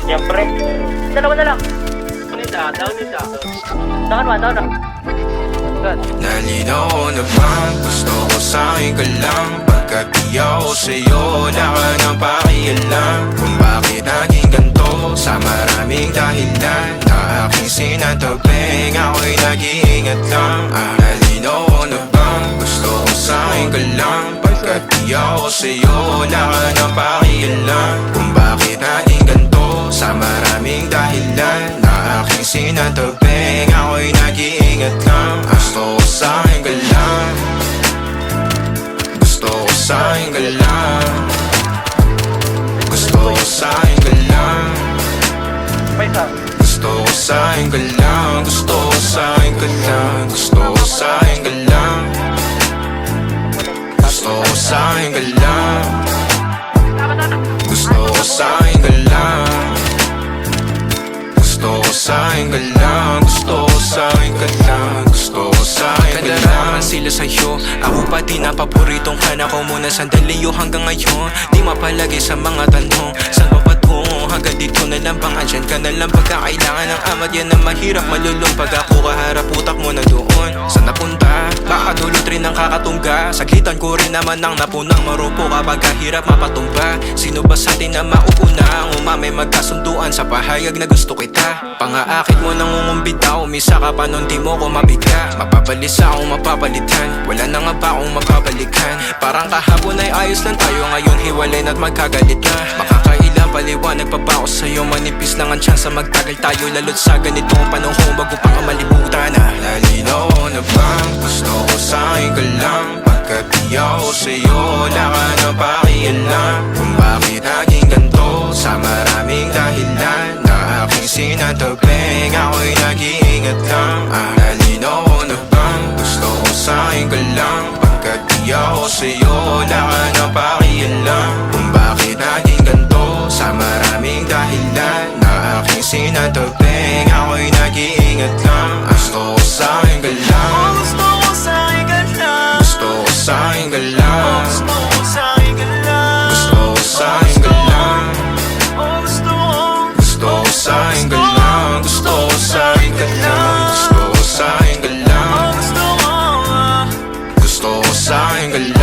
Siyempre. Dalawa na lang. Down nita. Down one, down one. Good. Nalinaw na bang gusto ko sa'yo ka lang? Pagkat di ako sa'yo, wala ka nang pakialam. Kung bakit naging ganito sa maraming dahilan na aking sinatabing, ako'y nag-iingat lang. Nalinaw na bang gusto ko sa'yo ka lang? Pagkat di ako sa'yo, wala ka nang pakialam. Kung bakit naging ganito sa maraming dahilan na aking sinatabing, ako'y nag-iingat lang. Gusto ko sa'yo ka lang. Gusto ko sa'yo ka lang. Gusto ko sa'yo ka lang. Gusto ko sa'yo ka lang. Gusto ko sa'yo ka lang. Gusto ko sa'yo ka lang. Gusto ko sa'yo ka lang. Gusto ko sa'yo ka lang. Gusto ko sa'yo ka lang. Gusto ko sa'yo ka lang. Gusto ko sa'yo ka lang. Sila sa'yo, ako pa din ang paboritong ka na ko muna sandali yo hanggang ngayon. Di mapalagay sa mga tanong, saan pa patungo? Hanggang dito na lang bang andyan ka na lang pagkakailangan ng amat? Yan ang mahirap malulong pag ako kaharap, utak mo na doon. Saan napunta? Baka dulot rin ang kakatungga. Saglitan ko rin naman ang napunang marupo kapag kahirap mapatumba. Sino ba sa atin na mauuna ang umamay magkasunduan sa pahayag na gusto kita? Pangaakit mo nang umumbita, umisa ka pa nun di mo ko mabigla. Mapabalisa akong mapapalitan, wala na nga ba akong mapabalikan? Parang kahapon ay ayos lang tayo, ngayon hiwalay na't magkagalit na. Makakailang paliwanag pa ba ako sa'yo? Manipis lang ang tsansa magtagal tayo, lalo't sa ganitong panahon bago pa ka malibutan na. Nalinaw na bang gusto ko sa'yo ka lang? Pagkat di ako sa'yo, wala ka na pakialam. Kung bakit naging ganito sa maraming dahilan na aking sinatabing, ako'y nag-iingat lang. Nalinaw na bang gusto ko sa'yo ka lang? Pagkat di ako sa'yo, wala ka na pakialam. Kung bakit naging ganito sa maraming dahilan na aking sinatabing, ako'y nag-iingat lang. Gusto ko sa'yo ka lang. Gusto ko sa'yo ka lang. Gusto ko sa'yo ka lang. Gusto ko sa'yo ka lang. Gusto ko sa'yo ka lang. Gusto Gusto ko sa'yo ka lang. Gusto ko sa'yo ka lang. Gusto ko sa'yo ka lang. Gusto ko Gusto ko sa'yo ka lang.